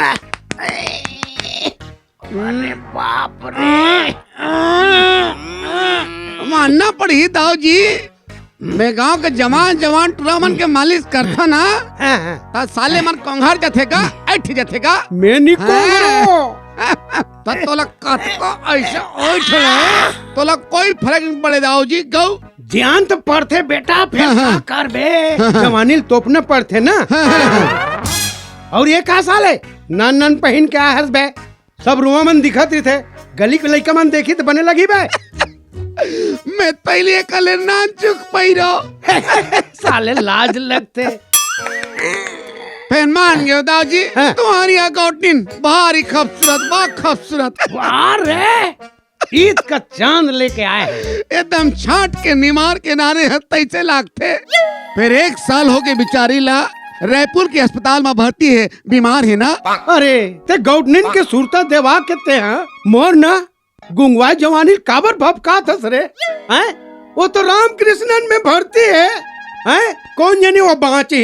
अरे बाप रे, मानना पड़ी दाऊ जी, मैं गांव के जवान टूरामन के मालिश करता ना ता साले मन कोंघर जथेगा ऐठ जथेगा। मैं नहीं कोंघरो। तो तोला कतको ऐसा ओठ ले तोला कोई फर्क नहीं पड़े दाऊ जी। गौ ध्यान तो पड़ते बेटा, फिर क्या कर बे, जवानी तोपने पड़ते ना। और ये कहा साले नन नन पहन के आया हस बे, सब रुआ मन दिखत रही थे, गली के लड़का मन देखी तो बने लगी बे। मैं पहले कले ना चुक पैरो साले लाज लगते। फिर मान गयो दाऊ जी, तुम्हारी अकौटिन भारी खूबसूरत, बहुत खूबसूरत। वाह रे, ईद का चांद लेके आए हैं। एकदम छाट के निमार के नारे तैसे लागते। फिर 1 साल हो गए बिचारी ला रायपुर के अस्पताल में भर्ती है, बीमार है ना। अरे ते गौटनिन के सूरता देवा कहते हैं, मोर ना गुंगवा जवानी काबर भपका थस रे हैं? वो तो रामकृष्णन में भर्ती है हैं? कौन जाने वो बाँची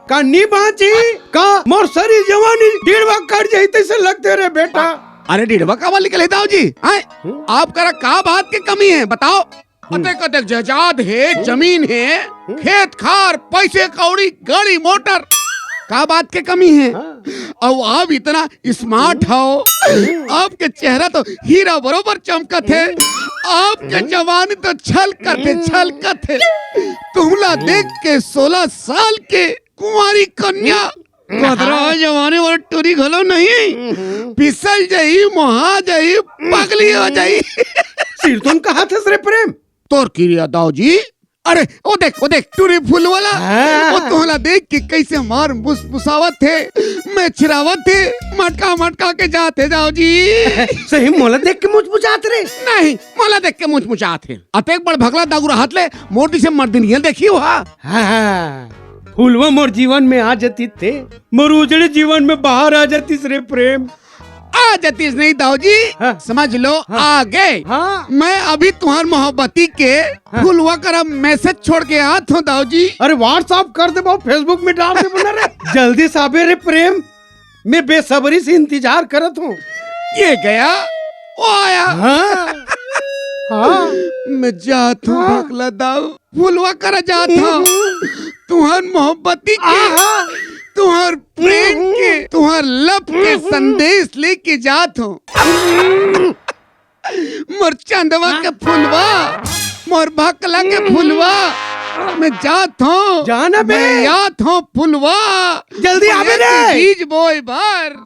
का नहीं बाँची का मोर सारी जवानी डेढ़वा कर जाई तैसे लगते रे बेटा। अरे डेढ़वा का निकले दाऊ जी, आप करा का बात की कमी है बताओ। कतक कतक जायदाद है, जमीन है, खेत खार, पैसे कौड़ी, गाड़ी मोटर, का बात की कमी है। और आप इतना स्मार्ट हो, आपके चेहरा तो हीरा बरोबर चमकत है, आपके जवानी तो छलकत है। तुमला देख के 16 साल के कुंवारी कन्या कदरा जवानी वाला टूरी घलो नहीं, फिसल जाई, मोहा जाई, पगली हो जाई। सिर तुम कहा थे रे प्रेम तोर किरिया दाऊ जी। अरे वो देख टूरी फूल वाला, वो तोहला देख के कैसे मार मुसावत थे, मैं छिरावत थे, मटका के जाते दाऊ जी। सही मोला देख के मुचमुचात रे? नहीं, मोला देख के मुचमुचात है। अतेक बड़ भगला दागुरा हाथ ले मोटी से मर्दिनिया देखी हो। फूलवा मोर जीवन में आ जाती थे, मोर उजड़े जीवन में बाहर आ जाती रे प्रेम। आ जातीस नहीं दाऊ जी, समझ लो आ गए। मैं अभी तुम्हार मोहब्बती के फुलवा कर मैसेज छोड़ के आत हूँ दाऊ जी। अरे व्हाट्सएप कर दे, फेसबुक में डाल दे बोला रे। जल्दी साबे रे प्रेम, मैं बेसब्री से इंतजार करत हूँ। ये गया वो आया। हाँ मैं जात हूँ भगला दाऊ, फुलवा कर जात हूँ तुम्हार मोहब्बती के, तुम्हार प्रेम के, तुम्हार लव के संदेश लेके जात हूँ। मोर चंदवा के फुलवा, मोर भकला के फुलवा, मैं जात हूँ, जाना बे, मैं जात हूँ फुलवा, जल्दी आवे रे। बीज बोए भर।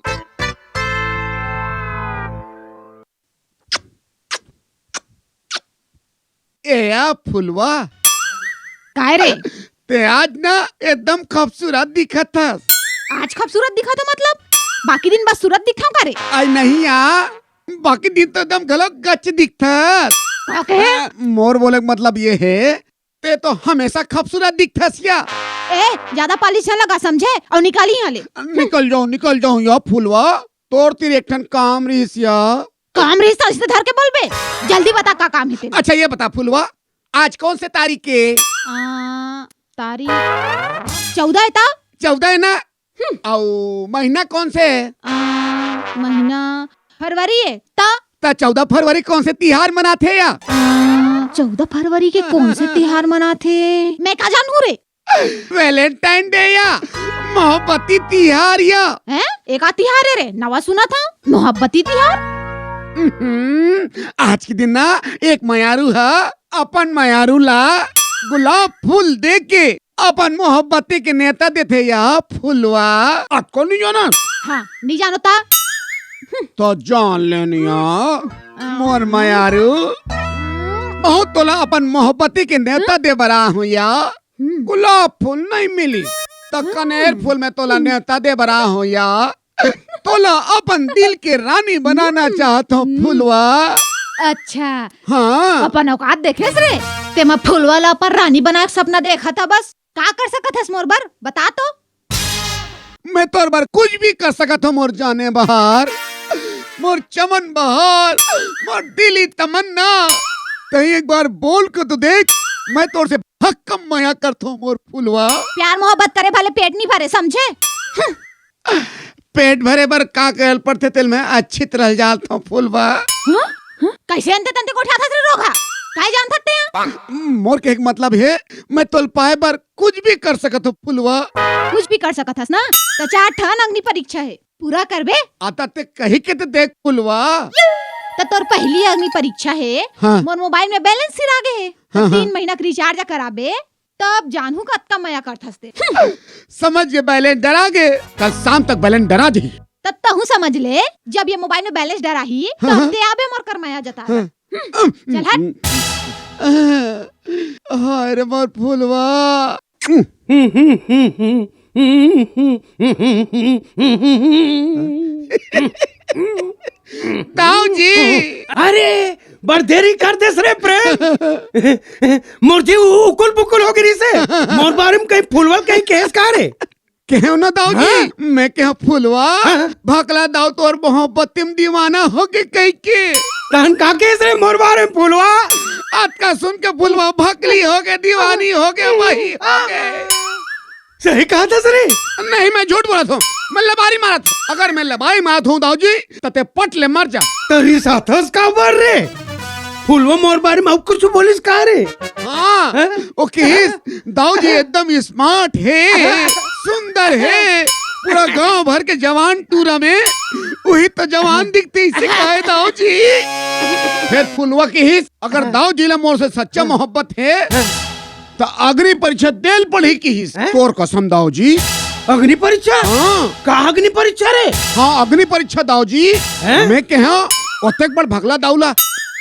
ए फुलवा काय रे? ते आज ना एकदम खूबसूरत दिखा था। आज खूबसूरत दिखा तो मतलब बाकी दिन बस सूरत दिखाऊं का रे? आज नहीं बाकी दिन तो एकदम गलत गच दिखता। का कहे? मोर बोले मतलब ये है ते तो हमेशा खूबसूरत दिखता सिया। ए ज्यादा पालिश न लगा समझे, और निकाली यहाँ ले। निकल जाऊं या फुलवा, तोर तेरे एक ठन काम रहिसिया। काम रिश्ता रिश्तेदार के बोल बे, जल्दी बता का काम है तेरे। अच्छा ये बता फुलवा, आज कौन से तारीख के? तारीख 14 है ता? 14 है ना। और महीना कौन से है? महीना फरवरी है ता? 14 फरवरी कौन से तिहार मनाते या? 14 फरवरी के कौन से तिहार मनाते? मैं का जानू रे? वैलेंटाइन डे या मोहब्बती तिहार या? हैं? एक तिहार है रे, नवा सुना था मोहब्बती तिहार। आज के दिन ना एक मयारू है, अपन मयारू ला गुलाब फूल दे के अपन मोहब्बती के नेता देते या फुलवा। आपको नहीं जाना? हाँ नहीं जानता तो जान लेनिया मोर मयारू, बहुत तोला अपन मोहब्बती के नेता दे बरा हूँ या। गुलाब फूल नहीं मिली तो कनेर फूल में तोला नेता दे बरा हूँ या। तोला अपन दिल के रानी बनाना चाहता हूँ फुलवा। अच्छा हाँ, अपन औकात देखे रे, ते मैं फुलवाला पर रानी बना के सपना देखा था बस। का कर सकत है मोर बर बता तो? मैं तोर बार कुछ भी कर सकता हूँ मोर जाने बहार, मोर चमन बहार, मोर दिली तमन्ना। कहीं एक बार बोल के तो देख, मैं तोर से हक्कम माया करता हूँ मोर फुलवा। प्यार मोहब्बत करे भले पेट नहीं भरे समझे। पेट भरे बर का कहल पड़ते तेल में अच्छी तरह जात हूँ फुलवा। हाँ? हाँ? कैसे अंते तंते को उठाता रे रोगा काय जान सकते हैं? मोर के एक मतलब है मैं तोल पाए बर कुछ भी कर सकत हूँ फुलवा। कुछ भी कर सकत हस ना तो 4 ठन अग्नि परीक्षा है पूरा करबे आता ते कही के ते देख फुलवा। तो तोर पहली अग्नि परीक्षा है। हाँ। मोर मोबाइल में बैलेंस सिर आगे है हाँ, तो हाँ। 3 महीना का रिचार्ज कराबे तब जानू कतका मया करथसते। समझ ये बैलेंस डरा गे कल शाम तक बैलेंस डरा दी। तब तहु समझ ले जब ये मोबाइल में बैलेंस डरा ही हाँ। तब ते आबे मोर कर मया जता। चल हट। हाय रे मोर फुलवा। ताऊ जी अरे बड़ देरी कर देस रे प्रेम। मुर्जी उकुल पुकुल हो गिरी से मोर बारे में कहीं फुलवल कहीं केस का रे। कहूँ ना दाऊ जी हाँ? मैं कह फुलवा भकला दाऊ तो और मोहब्बत में दीवाना हो के कहीं के तहन का केस रे मोर बारे में फुलवा। आज का सुन के फुलवा भकली हो गए दीवानी हो गए वही हो गए। सही कहा था सरे। नहीं मैं झूठ बोला था मैं लबारी मारा था। अगर मैं लबारी मारा हूँ दाऊ जी तते पट ले मर जा। तरी साथस का बर रे फुलवा मोर बारे में अब कुछ बोलिस का रे। हाँ हाँ? ओके दाऊ जी एकदम स्मार्ट है सुंदर है पूरा गांव भर के जवान टूरा में वही तो जवान दिखते इसे कहे दाऊ जी। फिर फुलवा की हिस अगर दाऊ जी ला मोर से सच्चा मोहब्बत है तो अग्नि परीक्षा देल पड़ी की हिस तोर कसम दाऊ जी। अग्नि परीक्षा हाँ का अग्नि परीक्षा रे। हाँ अग्नि परीक्षा दाऊ जी हैं? मैं कहा ओतेक बड़ भगला दाऊला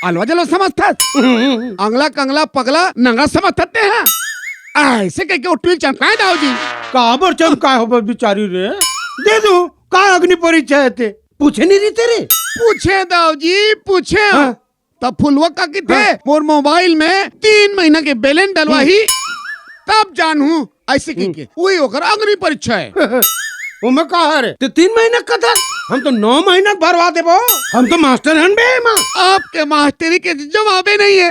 अलवा जलो समझता अंगला कंगला पगला नंगा समझते हैं ऐसे कह के उठिल चमकाए दाऊ जी। का बर चमका हो बिचारी रे। दे दो का अग्नि परीक्षा है ते पूछे नहीं रही तेरे। पूछे दाऊ जी पूछे हाँ। तब फुलवा का की थे मोर मोबाइल में 3 महीना के बैलेंस डलवा ही तब जानू ऐसे की के वही होकर अग्नि परीक्षा है। वो मैं कहा रे ते 3 महीना का था हम तो 9 महीना भरवा देबो। हम तो मास्टर हन बे मां। आपके मास्टरी के जवाबे नहीं है।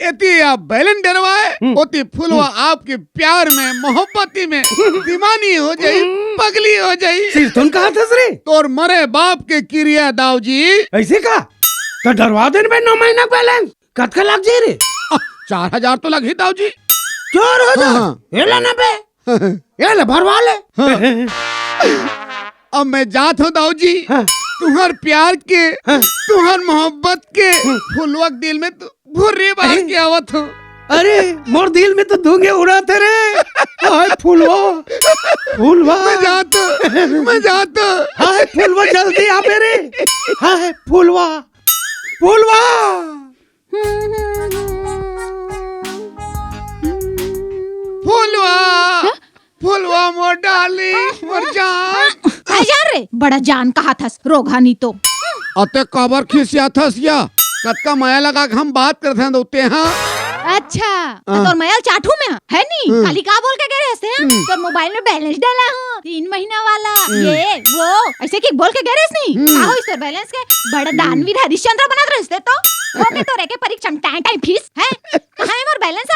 एती आप बैलेंस डरवाए ओती फुलवा आपके प्यार में मोहब्बती में दीवानी हो जाई पगली हो जाई। सिर तुम कहा था रे तोर मरे बाप के क्रिया दाऊ जी। ऐसे का तो डरवा देन बे 9 महीना बैलेंस कतका लग जाए रे। 4000 तो लगी दाऊ जी। 4000 हाँ। हेला ना बे ये ले भरवा ले। अब मैं जात हूँ दाऊ जी हाँ। तुम्हार प्यार के हाँ। तुम्हार मोहब्बत के फुलवा के दिल में तू भुर्री बार के आवत हो। अरे मोर दिल में तो धुंगे उड़ाते रे। हाय फुलवा फुलवा मैं जात हाय फुलवा जल्दी आ मेरे। हाय फुलवा फुलवा फुलवा फुलवा मोर डार्लिंग मोर जान। काय जान रे बड़ा जान कहा थस रोगा नहीं तो। अते कबर खिसिया थस या कतका माया लगा के हम बात करते हैं दोते हाँ। अच्छा तो तोर मैल चाठू में है नी खाली का बोल के गए रहते हैं तोर मोबाइल में बैलेंस डाला हूँ 3 महीना वाला ये वो ऐसे की बोल के गए रहते नहीं का हो इस बैलेंस के बड़ा दानवीर हरिश्चंद्र बना रहते तो हो के तो रेके परीक्षा टाइम टाइम फीस है कहाँ है मोर बैलेंस।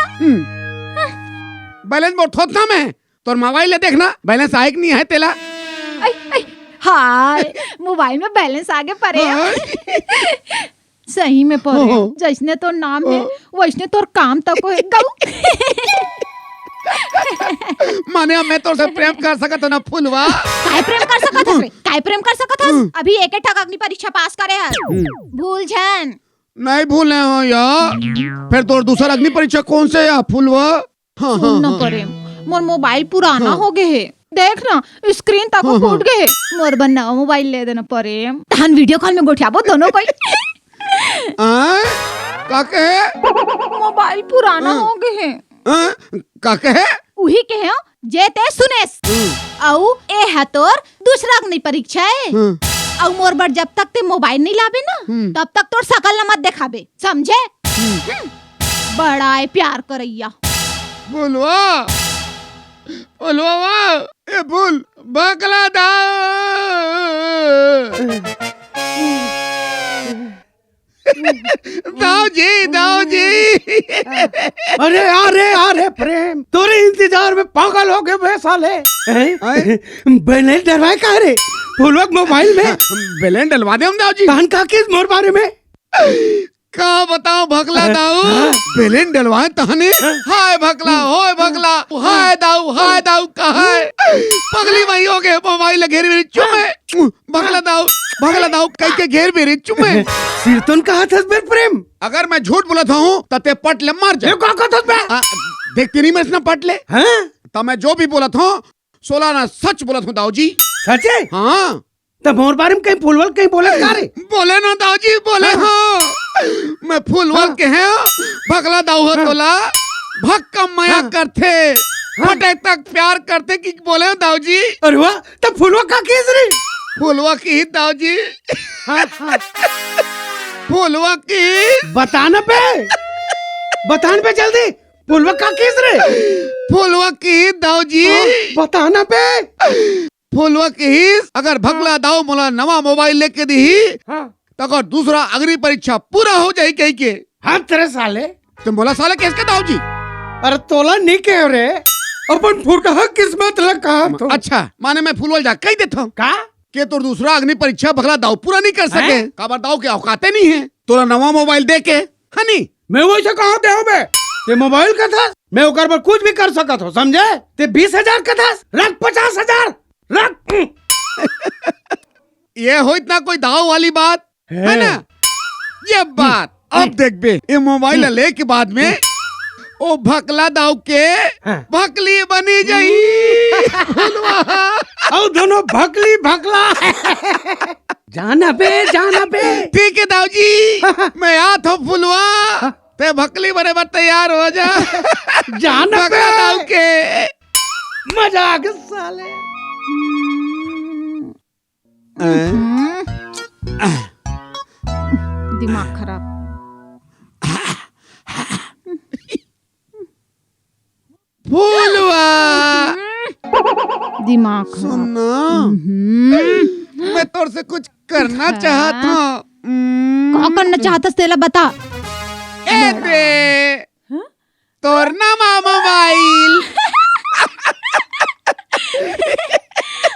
बैलेंस मोर थोत ना में तोर मोबाइल ले देखना बैलेंस आए कि नहीं है तेला। हाय मोबाइल में बैलेंस आगे पड़े सही में पड़े जैसने तो नाम है वैसने तोर काम तक है गऊ। माने मैं तो से प्रेम कर सकत ना फुलवा। काय प्रेम कर सकत हस रे काय प्रेम कर सकत हस अभी एक ठक अग्नि परीक्षा पास करे है भूल जान। नहीं भूले हो यार फिर तो दूसरा अग्नि परीक्षा कौन से या फुलवा। हाँ सुन न करे मोर मोबाइल पुराना हो गए है देख ना स्क्रीन तक फूट गए मोर बनना मोबाइल ले देना परे तहन वीडियो कॉल में गोठियाबो दोनों कोई। का कहे मोबाइल पुराना हो गए है का कहे उही के है जे ते सुनेस औ ए है तोर दूसरा अग्नि परीक्षा है औ मोर बर जब तक ते मोबाइल नहीं लाबे ना तब तक तोर शकल न मत दिखाबे समझे। बड़ा है प्यार करैया फुलवा फुलवा ए फुल बकला दा दाऊ जी अरे अरे प्रेम तोरे इंतजार में पागल हो गए बे साले। बैलेंस डरवाए का रे फुलवा मोबाइल में बैलेंस डलवा दे हम दाऊ जी। कान का किस मोर बारे में का बताओ भगला दाऊ, बैलेंस डलवाए तहने। हाय भगला, होय भगला, हाय दाऊ कहा है पगली वही हो गए मोबाइल घेर मेरी चुमे। भगला दाऊ कई के घेर मेरी चुमे। सिरतन कहा था बे प्रेम। अगर मैं झूठ बोलत हूँ तो ते पट ले मार जा। का कहत बे? देखती नहीं मैं इसने पट ले। हां तो मैं जो भी बोलत हूँ 16 ना सच बोलत हूँ दाऊ जी। सच है? हाँ तब मोर बारे में कहीं फुलवल कहीं बोले का रे? बोले ना दाऊ जी बोले। हाँ मैं फुलवल के हैं भगला दाऊ हो तोला भक्का माया करते फटे तक प्यार करते कि बोले दाऊ जी। अरे वाह, तब फुलवा का केस रे? फुलवा की ही दाऊ जी। फुलवा की बताना पे जल्दी। फुलवा का केस रे? फुलवा की ही दाऊ जी। बताना पे। फुलवा की ही अगर भगला दाऊ मोला नवा मोबाइल लेके दी तो अगर दूसरा अग्नि परीक्षा पूरा हो जाए कहीं के। हाँ तेरे साले। तुम बोला साले किसके दाऊ जी? अरे तोला नहीं कह रे, अपन फुरका किस्मत लगा तो। अच्छा माने मैं फुलवल जा कही देता हूँ का के तो दूसरा अग्नि परीक्षा भगला दाऊ पूरा नहीं कर सके। काबर दाऊ के औकाते नहीं है तोरा नवा मोबाइल दे के। हनी मैं वैसे कहा दे हो बे? ते मोबाइल का था, मैं ओकर पर कुछ भी कर सकत हो, समझे? ते 20,000 का था, रख 50,000 रख। ये हो इतना कोई दाऊ वाली बात है ना? ये बात अब देख बे ये मोबाइल ले के बाद में ओ भकला दाऊ के भकली बनी जाई। और दोनों भकला। जाना बे। ठीक है दाऊ जी मैं आत हूँ फुलवा ते भकली बने पर तैयार हो जा। जाना बे भकला दाऊ के मजाक साले। दिमाग खराब। फुलवा दिमाग खराब। सुनना मैं तोर से कुछ करना चाहता हूँ। क्या करना चाहता तेला बता। ए दे तोर नवा मोबाइल।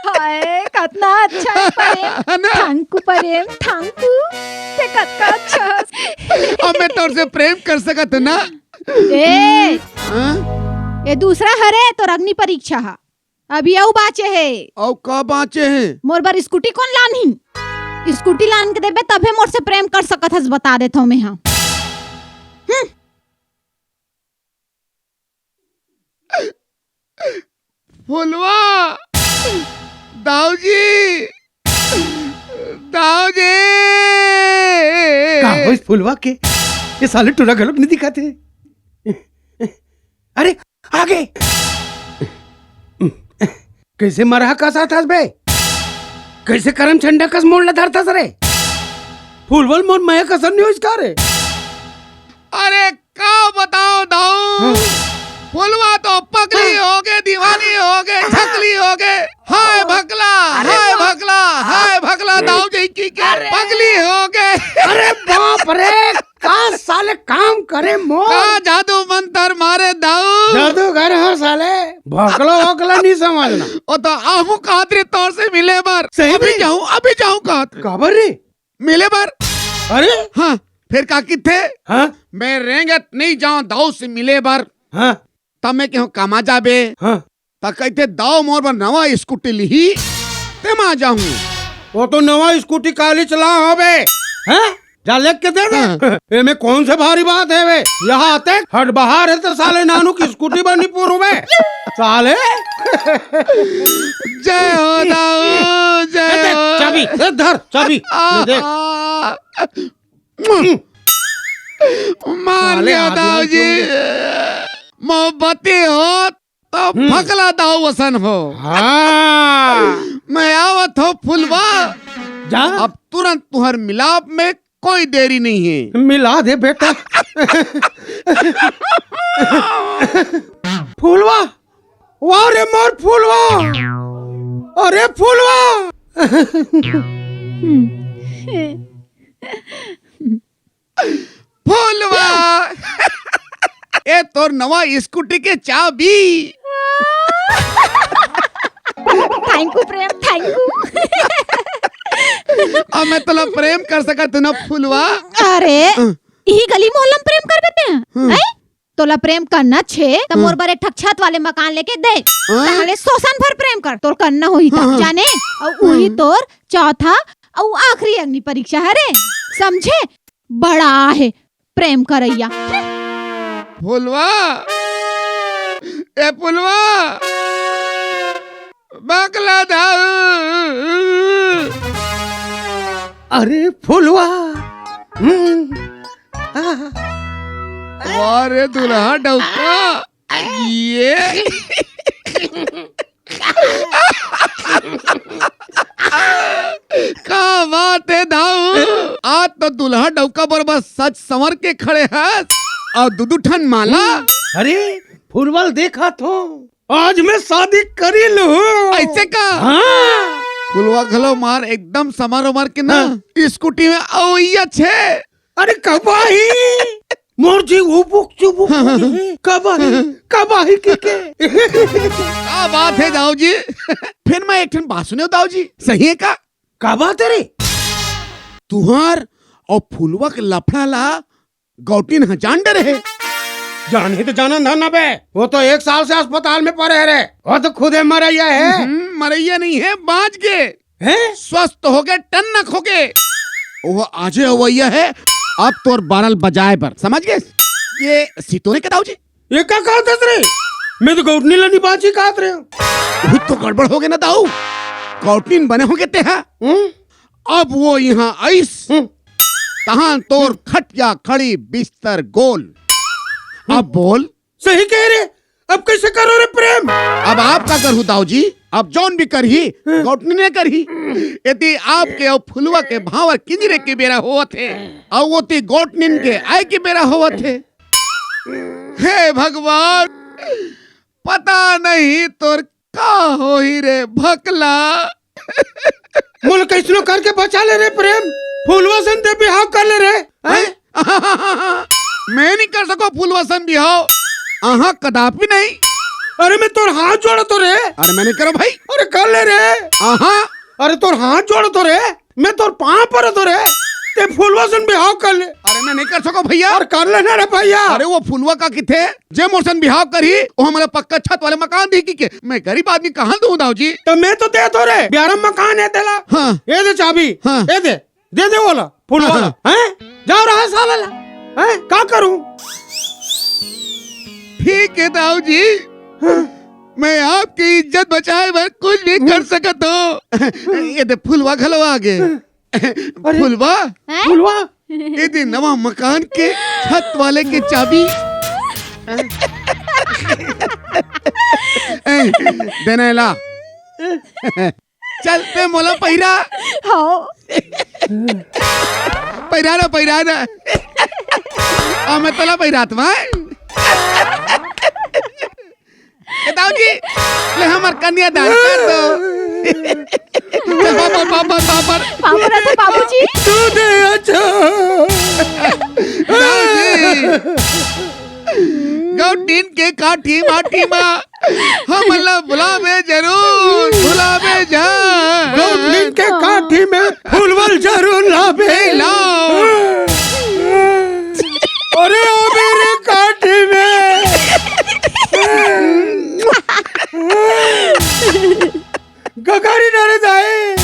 हाय कितना अच्छा है प्रेम। थैंक यू ते कितना अच्छा। अब मैं तोर से प्रेम कर सकत ना। ए हाँ? ये दूसरा हरे तो अग्नि परीक्षा है। अभी आऊ बाचे है। और का बाचे हैं? मोर बार स्कूटी कौन लानी? स्कूटी लान के देबे तबे मोर से प्रेम कर सकत हस, बता देता हूँ मैं। हाँ फुलवा दाऊ जी का हो इस फुलवा के? ये साले टूरा गलत नहीं दिखाते। अरे आगे कैसे मरहा का साथ हस बे? कैसे करम झंडा कस मोड़ धरता रे? फुलवल मोर मैं कसर नहीं हो इसका रे। अरे का बताओ दाऊ फुलवा तो पगली हो गए, दीवानी हो गए, छकली हो गए। हाय भगला दाऊ जी की पगली हो गए। अरे बाप रे, का साले काम करे मोर। का जादू मंतर मारे दाऊ। जादूगर हो साले, भोकला नहीं समझना। ओ तो आहू कादरे तौर से मिले बार। सही अभी जाऊं कात काबर रे? मिले बार। अरे हाँ फिर का थे हाँ मैं रेंगत नहीं जाऊं दाऊ से मिले बार। हाँ तब मैं क्यों कामा जाबे हाँ तब कहते दाऊ मोर पर नवा स्कूटी ली ते मा जाऊं। वो तो नवा स्कूटी काली चला हो बे। हैं जा लेक के दे दे। में कौन से भारी बात है बे? यहाँ आते हट बाहर है तो साले नानू की स्कूटी बनी पूरू बे साले। जय हो दाऊ जय हो। चाबी धर चाबी देख। मान गया दाऊ जी मोहब्बती हो तो भगला दाऊ वसन हो। हाँ मैं आवत हो फुलवा जा अब तुरंत तुहर मिलाप में कोई देरी नहीं है। मिला दे बेटा। फूलवा वाह रे मोर फूलवा। अरे फूलवा फुलवा ए तोर नवा स्कूटी के चाबी। Thank you Prem, thank you. अब मैं तोला प्रेम कर सकत न फुलवा। अरे यही गली मोहल्ला में प्रेम कर देते हैं हैं? तोला प्रेम करना छे तो मोर बर एक ठक छत वाले मकान लेके दे, ताले शोषण भर प्रेम कर तोर करना होई था जाने। और वही तोर चौथा और आखिरी अग्नि परीक्षा है रे, समझे? बड़ा है प्रेम करैया। फुलवा ए फुलवा बकला दा। अरे फुलवा अरे दुल्हा डौका ये का बात है दाऊ, आज तो दुल्हा डौका बरबर सच संवर के खड़े हैं और दुदू ठन माला। अरे फुलवल देखा तो आज मैं शादी करी लूं। ऐसे का? हाँ। फुलवा खलो मार एकदम समारोह मार के ना स्कूटी में आओ छे। अरे कबाही मोरजी उबुक चुबुक कबाही के क्या बात है दाऊ जी। फिर मैं एक ठन बात सुने दाऊ जी, सही है का? का बात है रे? तुहार और फुलवा के लफड़ा ला गौटीन जान डर है। जाने तो जाना ना बे, वो तो 1 साल से अस्पताल में पड़े है रे, वो तो खुद मरैया है। मरैया नहीं है, बाँच गए हैं? स्वस्थ हो गए, टन्नक हो गए। वो आजे अवैया है अब तोर 12 बजाए पर, समझ गए? ये सीतोने के दाऊ जी ये क्या कहा था रे? मैं तो गौटनी लनी बाजी कहा रे। वो तो गड़बड़ हो गए ना दाऊ, गौटीन बने हो गए ते हैं। अब वो यहाँ आइस तहां तोर खटिया खड़ी बिस्तर गोल। अब बोल। सही कह रे, अब कैसे करो रे प्रेम? अब आप का करहु दाऊ जी, अब जौन भी करही गौटनी ने करही। यदि आपके और फुलवा के भावर किजरे के बेरा हुआ थे और वो ती गौटनिन के आय के बेरा हुआ थे। हे भगवान, पता नहीं तोर का होई रे भकला। मुल कैसनो करके बचा ले रे प्रेम, फुलवा से ते बिहाव कर ले रे। मैं नहीं कर सको फुलवा सन बिहाव, आहा कदापि नहीं। अरे मैं तोर हाथ जोड़ो तो रे। अरे मैंने करो भाई। अरे कर ले रे। आहा अरे तोर हाथ जोड़ो तो रे, मैं तोर पाँव पर तो रे, ते फुलवा से बिहाव कर ले। अरे मैं नहीं कर सको भैया। और कर लेना रे भैया। अरे वो फुलवा का किथे जे मोरसन बिहाव करी वो हमारा पक्का छत वाले मकान दी की के मैं गरीब आदमी कहाँ दूं दाऊ जी। तो मैं तो दे तो रे, ब्यारम मकान है तेला। हाँ। ये दे चाबी। हाँ। ये दे वाला फुलवा। हाँ। हैं? जाओ रहा साला ला। हैं? क्या करूं? ठीक है दाऊ जी, मैं आपकी इज्जत बचाए मैं कुछ भी कर सकता हूँ। ये दे फुलवा खलो आगे। फुलवा फुलवा ये दे नवा मकान के छत वाले के चाबी। देना ला। चलते मोला पहिरा। हाँ पहिरा ना और मैं तला पहिरात दाऊ जी ले हमार कन्या दान कर दो। चल बाबू रहते बाबूजी। तू दे अच्छा। दाऊ जी गौटीन के काठी माठी माँ हम बुलावे जरूर, बुलावे जा। गौटनी के काठी में फुलवल जरूर लावे लाओ। अरे ओ मेरे काठी में गगारी डर जाए।